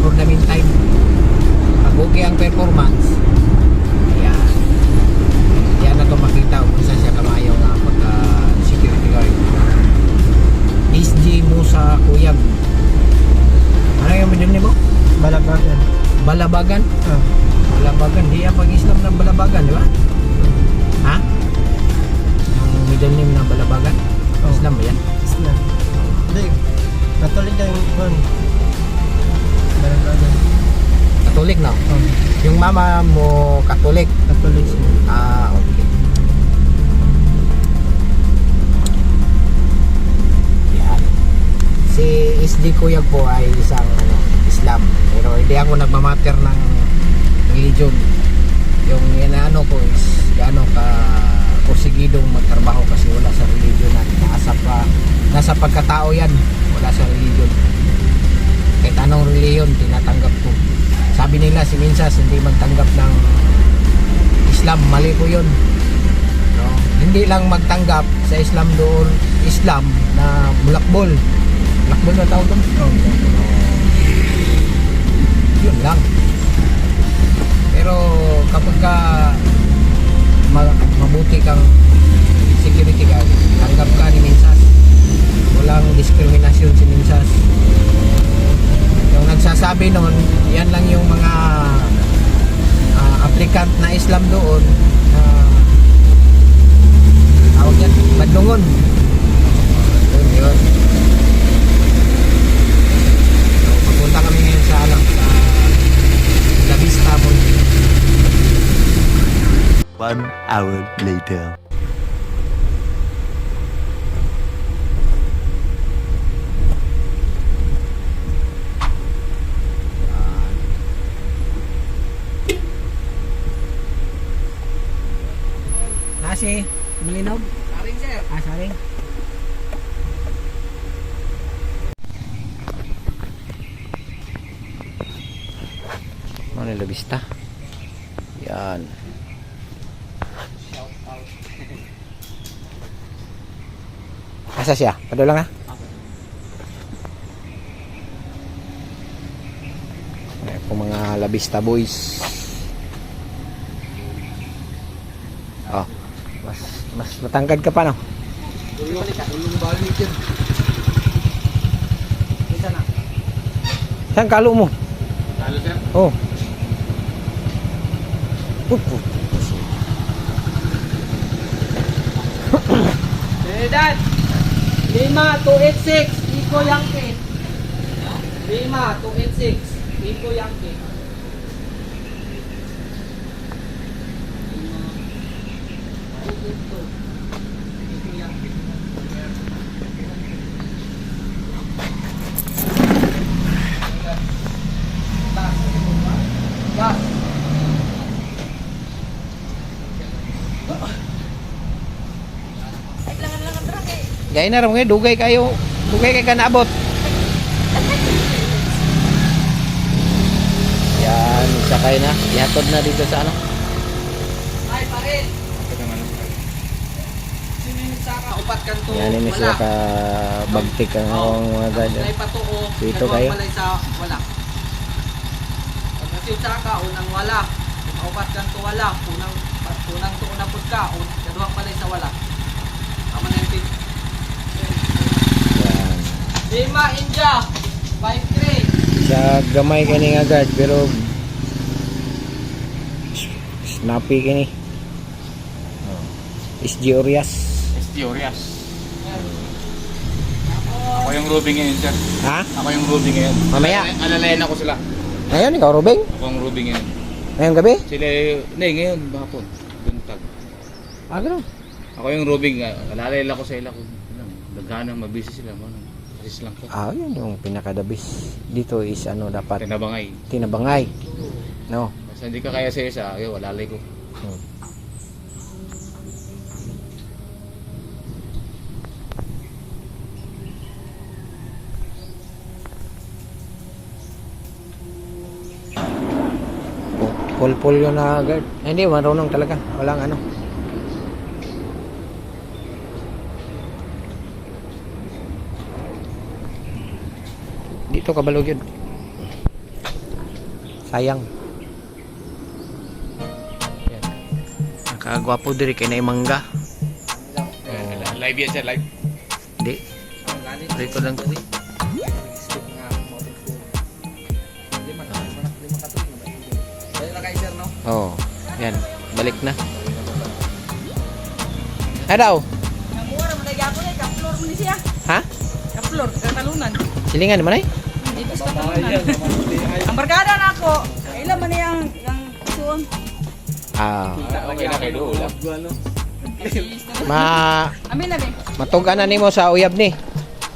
for the meantime. Pag okay ang performance, ayan, yan na ito makita kung saan siya kamayaw nga pagka security guard. SG Musa Kuyab. Ano yung medyo mo? Balabagan. Balabagan? Ah. Balabagan, di yan pag-Islam ng Balabagan, di ba? Ha? Yung middle name na Balabagan? Oh. Islam ba yan? Islam. Hindi. Katolik na yung one. Balabagan. Katolik na? Oh. Yung mama mo Katolik? Katolik siya. Ah, okay. Yan. Si SG Kuyag po ay isang Islam. Pero hindi ako nagmamatter ng religion. Yung inaano ko is gaano ka porsigidong magtrabaho kasi wala sa religion natin. Nasa pagkatao yan. Wala sa religion. Kahit anong religion, tinatanggap ko. Sabi nila si Minsas hindi magtanggap ng Islam, mali po yun, no? Hindi lang magtanggap sa Islam doon, Islam na bulakbol na tawag doon. Yun lang. Pero kapag ka mabuti kang security guard, tanggap ka ni Minsas, walang diskriminasyon si Minsas. Yung nagsasabi noon, yan lang yung mga applicant na Islam doon na tawag yan, badlungon. Yun. So, papunta kami ngayon sa La Vista Mall. 1 hour later. Nasi, Malinaw? Saring sir. Ah, saring. Ano La Vista? Yan. Asa siya? Padulang na? Ayan po mga La Vista boys. Oh, mas matangkad ka pa, no? Ulong balik yun. Isa na. Saan kalo mo? Talo sir. Oh. Pupo. Dad! 5286 Iko Yankee. 5286 Iko Yankee. Gaya na rin, dugay kayo. Dugay kayo kanabot. Yan, sakay na. Ihatod na dito sa ano. Ay, parin. Saka upat kanto. Yan, ini sila ka bagtik ang mga gada. Ay patuo. Dito kayo. Balay sa wala. Pag kasi saka unang wala. Upat kanto wala. Unang tuon na pud ka. Kaduhang balay sa wala. Amo na yung Yan. Lima India. 5-3. Sa gamay kani agad pero snappy kini. SG Orias. Teorias. Ako yung Ruby ngayon, sir. Ha? Ako yung Ruby ngayon. Mamaya. Alalayan ako sila. Ngayon, ikaw, Rubing? Ako yung Ruby ngayon. Ngayong gabi? Sila, hindi, ngayon, bahapon. Buntag. Ah, gano'n. Ako yung Ruby nga. Alalayan ako sa ila. Daghanang mabisi sila. Asis lang ko. Ah, yun yung pinakadabis. Dito is ano dapat Tinabangay. tinabangay. No. Basta hindi ka kaya sa isa, walalay ko. Full yun na guard. Hindi, marunong talaga. Walang ano. Dito kabalog yun. Sayang. Yan. Nakagwapo diri kay na mangga. Live yan siya, live. Di. Record lang ko. Oh, yan. Balik na. Ay daw. Namura mo na gyapon ay ka-floor mo ni siya. Ha? Ka-floor katalunan. Silingan naman ay? Dito sa katalunan. Ang barkada na ako. Ilan man yang suon. Ah, Okay na kayo doon. Amin na be. matugan na nimo sa uyab ni.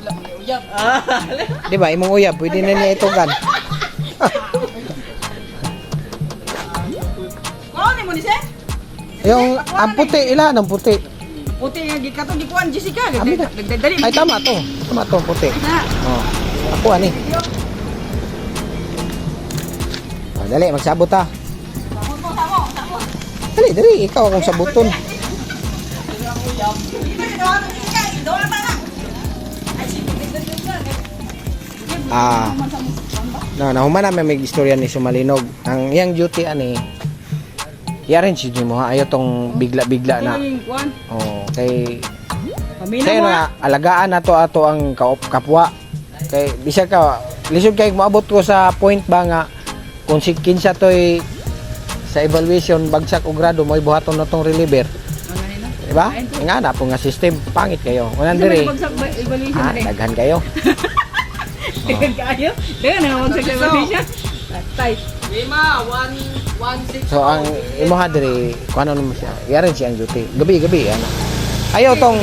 Wala mo uyab. Di ba? Imong uyab, pwede na niya itugan. Kuha ni mo ni siya. Yung, ang puti, ilan ang puti? Puti nga gikatong gikuan Jessica. Amin na. Dagdali. Ay, tama to. Tama to, ang puti. Na. Oh, ako ani. Oh, dali, magsabot ha. Tamo. Dali, dali, ikaw akong sabuton. Dito ginawa mo Jessica. Doon na na. Ay sige, Ah. No, nahuman namin may istorya ni Sumalinog. Ang iyang duty ani, i-arrange yun mo ha. Ayaw tong bigla-bigla na. kuan. Oh, kay Pamina kaya mo. na alagaan nato ato ang kapwa. Kay bisag ka lisod kay moabot ko sa point ba nga kung si kinsa toy sa evaluation bagsak og grado mo ibuhaton na tong reliever, di ba? Nga na po nga system pangit kayo. Kunan diri. Evaluation Ha, na rin. daghan kayo. Dagan kayo. Dagan na mag sa evaluation. Tay. 1-6. So ang imuha diri kuno naman siya. I-arrange ang duty. Gabi ano. Ayaw tong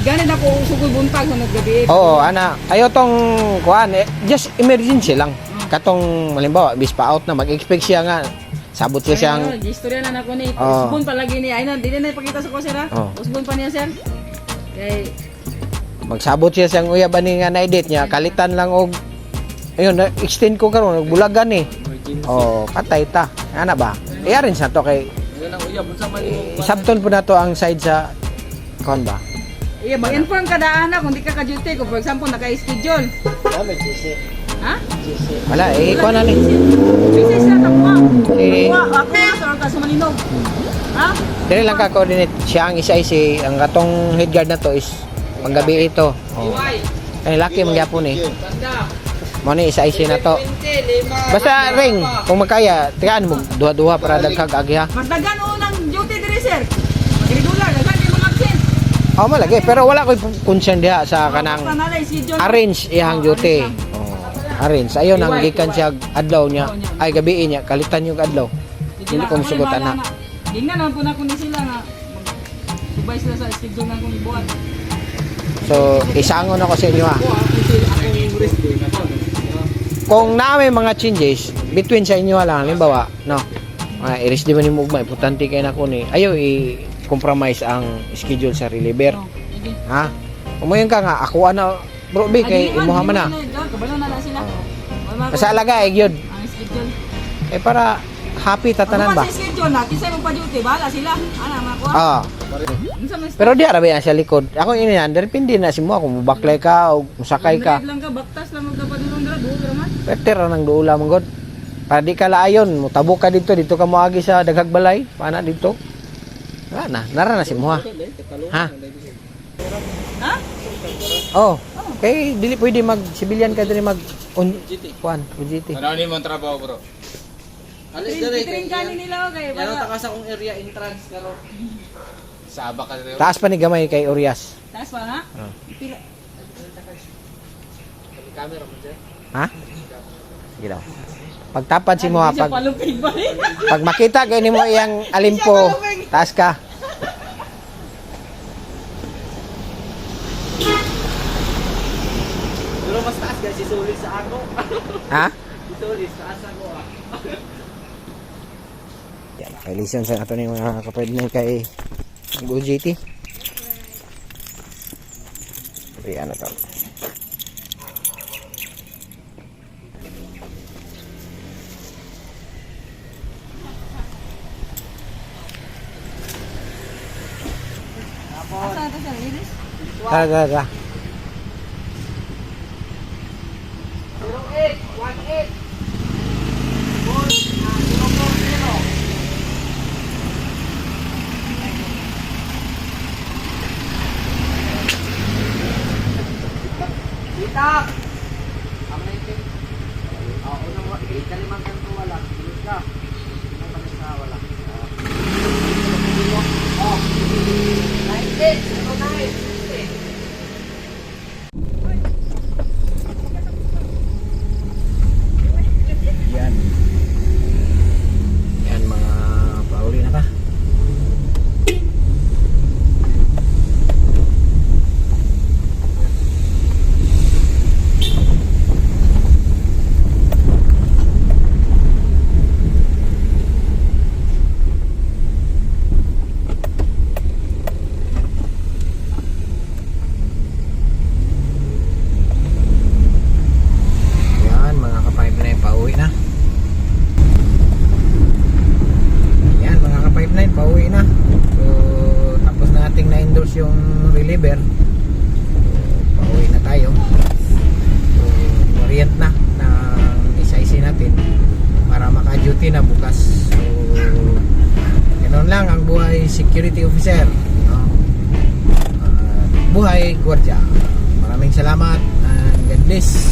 Ganit ako sugoy buntag sa naggabi. Oo, ana. Ayaw tong kuan just emergency lang. Katong halimbawa bis pa out na mag-expect siya nga sabot siya siyang Istorya na nako ni. Oo. Usbon palagi ni. Ay na, di na ipakita sa ko sir ha. Oo. Usbon pa niya sir. Kay magsabot siya siyang uyab ani nga na-edit niya kalitan lang og ayun extend ko karon bulagan eh. Oh, patay ta. Ana ba? I-arrange na to kay isabton po na to ang side sa kon ba? iya mag-inform ka daan na kung di ka ka-duty ko for example naka-schedule. Ha? Wala eh kuan na ni. Busy sila kapwa. Eh. Ako na sa ka sa Malinog. Ha? Dili lang ka coordinate siya ang isa-isa ang katong head guard na to is panggabi ito. Oh. Ay laki man gyapon eh. Mo ni isa-isa na to. Basta ring kung makaya tigaan mo duha-duha para daghag agi ha. Mas dagan unang duty diri sir. Mag-regular dagan di mo absent. Oh malagi pero wala koy concern diha sa Basta kanang na lang schedule. arrange iyang duty. Oh, arrange. Ayaw nang gikan siya adlaw niya. Ay gabi niya kalitan yung adlaw. Hindi ko masugutan na. Tingnan naman po na kung sila nga subay sila sa schedule na kung ibuhat. So isangon ako sa inyo ha. Kung na may mga changes between sa inyo lang halimbawa, no. I-rest di man mo ugma importante kay nako ni. Ayaw i-compromise ang schedule sa reliever. Ha? Umayon ka nga ako ana bro bi kay imuha man na. Kabalo na lang sila. Sa alaga ay gyud. Ang schedule. Eh para happy tatanan ba? Ano ba sa schedule na? Kisay mo pa duty, bahala sila. Ana makuha. Ah. Unsa man Pero di arabi sa likod. Ako ini under pindi na si mo kung baklay ka o musakay ka. lang ka baktas lang magkapadulong dira dugo man. Better nang duula man god. Para di ka laayon, mutabok ka dito ka moagi sa daghag balay, pana dito. Nara na si mo ha. Ha? Ha? Oh. Kay dili pwede mag civilian ka diri mag kuan, UGT. Ano ni mo ang trabaho, bro? Alis dere Kitring kay. kanin nila okay. Meron ta ka sa kong area entrance karon. Sa Aba ka rin. Taas pa ni gamay kay Urias. Taas pa na? Ah. Pila. Camera mo dyan. Ha? Sige daw. Pagtapad si mo ha, Siya pag palupig ba? pag makita kay nimo iyang alimpo, taas ka. Pero mas taas guys, si Sulis sa ako. Ha? Si Sulis, taas ako ah. Yan, kay listen sa ato ni mga kapatid na kay UGT. Ano to? Saan ito siya? Linis? Tara. 08, 18. tak. Ang 19. Unang ikalimang kanto wala. Tulog ka. Unang balik sa wala. Oh. 19. Ito na eh. Yan. Yan mga pauli na ka. Yan mga ka-pipeline pauwi na. Yan mga ka-pipeline pauwi na. So tapos nating na-endorse yung reliever. So, pauwi na tayo. So orient na ng isa-isi natin para maka-duty na bukas. So ganoon lang ang buhay security officer, no? Buhay gwardiya. Maraming salamat and God bless.